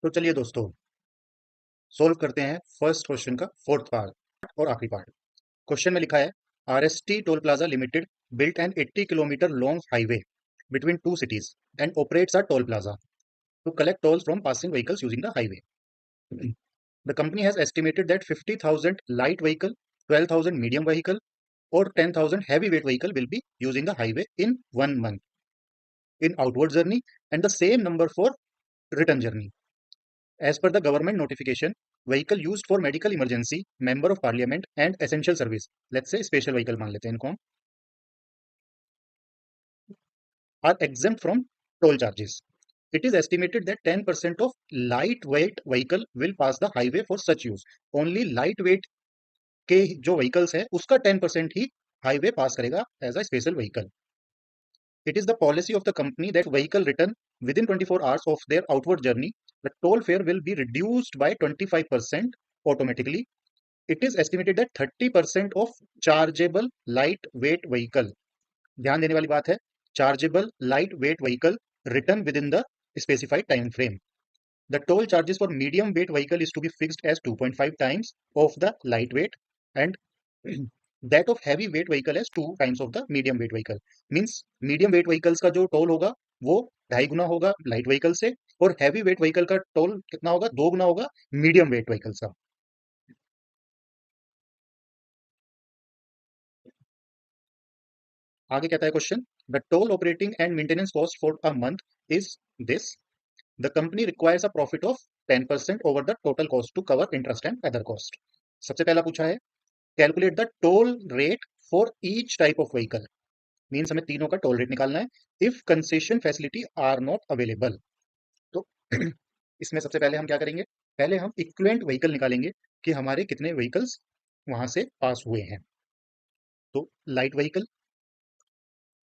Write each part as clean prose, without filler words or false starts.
तो चलिए दोस्तों, सोल्व करते हैं फर्स्ट क्वेश्चन का फोर्थ पार्ट और आखिरी पार्ट। क्वेश्चन में लिखा है RST toll plaza limited built an 80 kilometer long highway between two cities and operates a toll plaza to collect tolls from passing vehicles using the highway. The company has estimated that 50,000 light vehicle, 12,000 medium vehicle or 10,000 heavyweight vehicle will be using the highway in 1 month in outward journey and the same number for return journey. As per the government notification, vehicle used for medical emergency, member of parliament and essential service, let's say special vehicle मान लेते हैं इनको हम, are exempt from toll charges. It is estimated that 10% of lightweight vehicle will pass the highway for such use. Only lightweight के जो vehicles है उसका 10% ही highway pass करेगा as a special vehicle. It is the policy of the company that vehicle return within 24 hours of their outward journey, the toll fare will be reduced by 25% automatically. It is estimated that 30% of chargeable lightweight vehicle, ध्यान देने वाली बात है, chargeable lightweight vehicle return within the specified time frame. The toll charges for medium weight vehicle is to be fixed as 2.5 times of the lightweight and that of heavy weight vehicle as 2 times of the medium weight vehicle. Means medium weight vehicles का जो toll होगा वो 2.5 गुना होगा light vehicle से और heavy weight vehicle का toll कितना होगा, 2 गुना होगा मीडियम वेट व्हीकल्स का। आगे कहता है question, the toll operating and maintenance cost for a month is this, the company requires a profit of 10% over the total cost to cover interest and other cost. सबसे पहला पूछा है calculate the toll rate for each type of vehicle, means हमें तीनों का toll rate निकालना है if concession facility are not available. तो इसमें सबसे पहले हम क्या करेंगे, पहले हम इक्विवेलेंट व्हीकल निकालेंगे कि हमारे कितने व्हीकल्स वहां से पास हुए हैं। तो लाइट व्हीकल,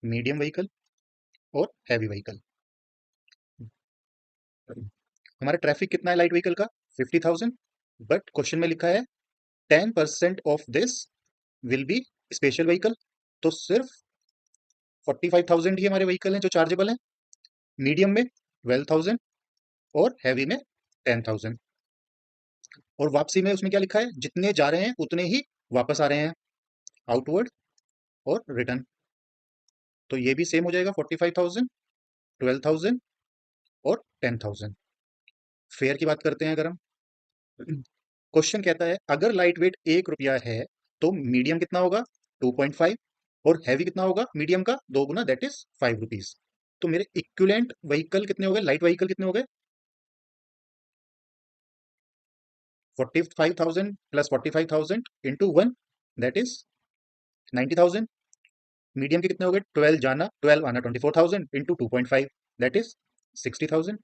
मीडियम व्हीकल और हैवी व्हीकल। हमारा ट्रैफिक कितना है लाइट व्हीकल का, 50,000, बट क्वेश्चन में लिखा है 10% of this will be special vehicle, तो सिर्फ 45,000 ही हमारे व्हीकल हैं जो चार्जेबल हैं, मीडियम में 12,000 और हैवी में 10,000। और वापसी में उसमें क्या लिखा है, जितने जा रहे हैं उतने ही वापस आ रहे हैं, आउटवर्ड और रिटर्न। तो ये भी सेम हो जाएगा, 45,000, 12,000 और 10,000। फेयर की बात करते हैं अगर हम, क्वेश्चन कहता है अगर लाइट वेट 1 रुपया है तो मीडियम कितना होगा, 2.5, और हैवी कितना होगा मीडियम का 2 गुना, दैट इज 5 रुपीज। तो मेरे इक्विवेलेंट व्हीकल कितने हो गए, लाइट व्हीकल कितने हो गए, 45,000 plus 45,000 into 1, that is 90,000। Medium के कितने हो गए, 12 जाना 12 आना, 24,000 into 2.5, that is 60,000।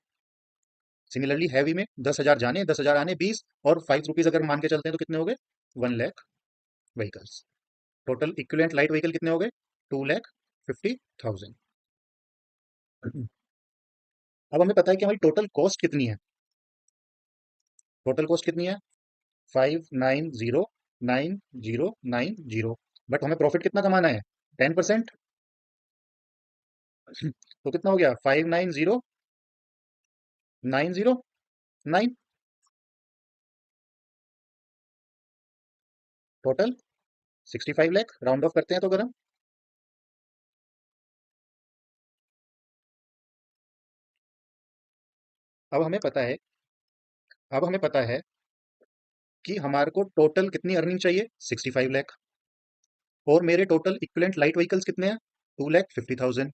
Similarly heavy में 10,000 जाने 10,000 आने 20 और 5 रुपीज अगर मान के चलते हैं तो कितने हो गए, 1 lakh vehicles. Total equivalent light vehicle कितने हो गए, 2,50,000। अब हमें पता है कि हमारी टोटल कॉस्ट कितनी है, टोटल कॉस्ट कितनी है 5,90,90,90, बट हमें प्रॉफिट कितना कमाना है, 10%। तो कितना हो गया, 5,90,909, टोटल 65 लाख, राउंड ऑफ करते हैं तो अगर हम, अब हमें पता है अब हमें पता है कि हमारे को टोटल कितनी अर्निंग चाहिए, 65 लाख, और मेरे टोटल इक्विवेलेंट लाइट व्हीकल्स कितने हैं, 2,50,000।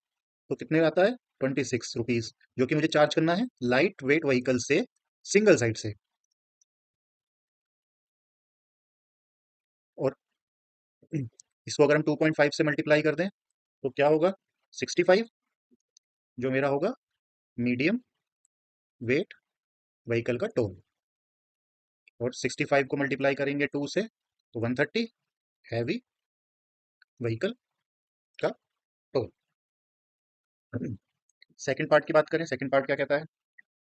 तो कितने आता है, 26 रुपीज, जो कि मुझे चार्ज करना है लाइट वेट व्हीकल से सिंगल साइड से। और इसको अगर हम 2.5 से मल्टीप्लाई कर दें तो क्या होगा, 65, जो मेरा होगा मीडियम वेट व्हीकल का टोल, और 65 को मल्टीप्लाई करेंगे 2 से तो 130 हैवी व्हीकल का टोल। सेकंड पार्ट की बात करें, सेकंड पार्ट क्या कहता है,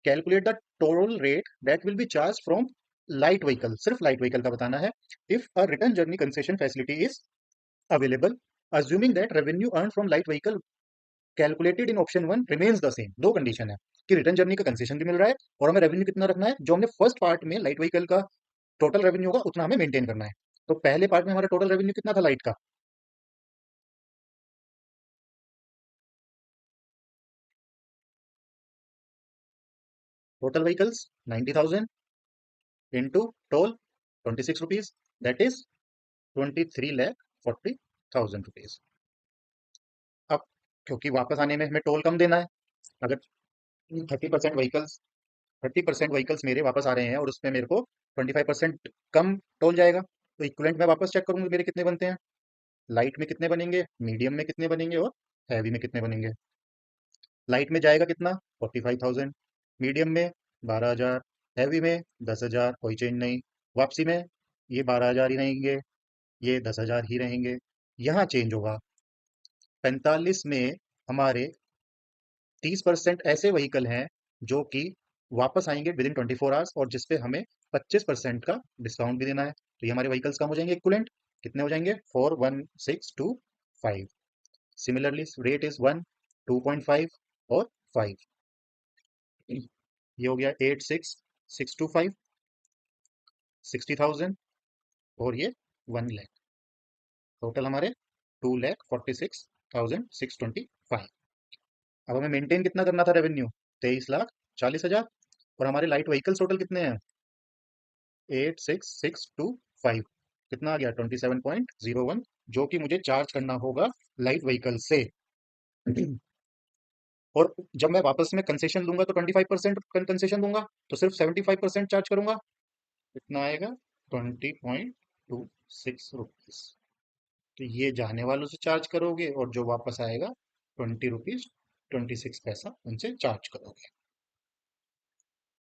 calculate the toll rate that will be charge from light vehicle, सिर्फ लाइट व्हीकल का बताना है, if a return journey concession facility is available, assuming that revenue earned from light vehicle calculated in option 1 remains the same। दो condition है, कि return journey का concession भी मिल रहा है और हमें रेवेन्यू कितना रखना है, जो हमने फर्स्ट पार्ट में लाइट व्हीकल का टोटल रेवेन्यू होगा उतना हमें मेंटेन करना है। तो पहले पार्ट में हमारा टोटल रेवेन्यू कितना था लाइट का? Total vehicles 90,000 into toll 26 rupees, that is 23,40,000 rupees. अब क्योंकि वापस आने में हमें टोल कम देना है, अगर 30% व्हीकल्स मेरे वापस आ रहे हैं और उसमें मेरे को 25% कम टोल जाएगा, तो इक्विवेलेंट मैं वापस चेक करूंगा मेरे कितने बनते हैं। लाइट में कितने बनेंगे, मीडियम में कितने बनेंगे और हैवी में कितने बनेंगे। लाइट में जाएगा कितना, 45,000, मीडियम में 12,000, हैवी में 10,000, कोई चेंज नहीं। वापसी में ये 12,000 ही रहेंगे, ये 10,000 ही रहेंगे। यहाँ चेंज होगा 45 में, हमारे 30% ऐसे व्हीकल हैं जो कि वापस आएंगे विद इन 24 आवर्स और जिसपे हमें 25% का डिस्काउंट भी देना है। तो ये हमारे व्हीकल्स कम हो जाएंगे, इक्विवेलेंट कितने हो जाएंगे, 41625। सिमिलरली रेट इज 1, 2.5 और 5। ये हो गया 86,625, 60,000 और ये 1 लाख। टोटल हमारे 2,46,625। अब हमें मेंटेन कितना करना था रेवेन्यू, 23,40,000। और हमारे लाइट व्हीकल्स टोटल कितने हैं, 86,625। कितना आ गया, 27.01, जो कि मुझे चार्ज करना होगा लाइट व्हीकल से। और जब मैं वापस में कंसेशन लूंगा तो 25% कंसेशन दूंगा, तो सिर्फ 75% चार्ज करूंगा। कितना आएगा, 20.26 रुपीज। तो ये जाने वालों से चार्ज करोगे और जो वापस आएगा 20 रुपीज 26 पैसा उनसे चार्ज करोगे।